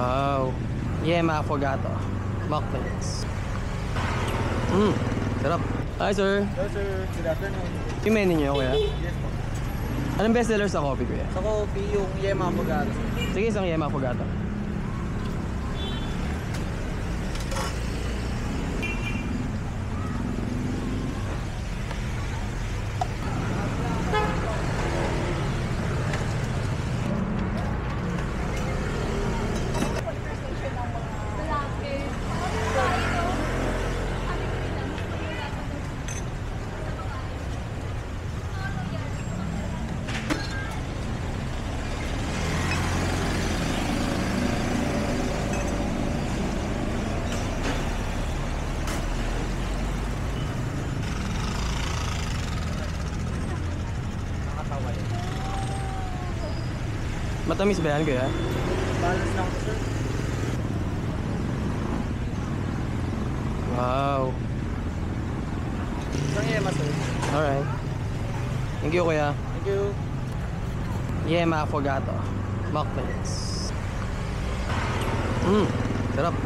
Wow. Yema affogato. Mocktails. Sarap. Hi sir. Hello sir, good afternoon. Yung menu nyo kuya? Yes po. Anong bestseller sa coffee kuya? Sa coffee, yung Yema Affogato. Sige, isang Yema affogato. Nakatawa yun. Matamis ba yan kuya? Balance lang po sir. Wow. Isang Yema sir. Alright. Thank you kuya. Thank you. Yema affogato. Mocktails. Sarap.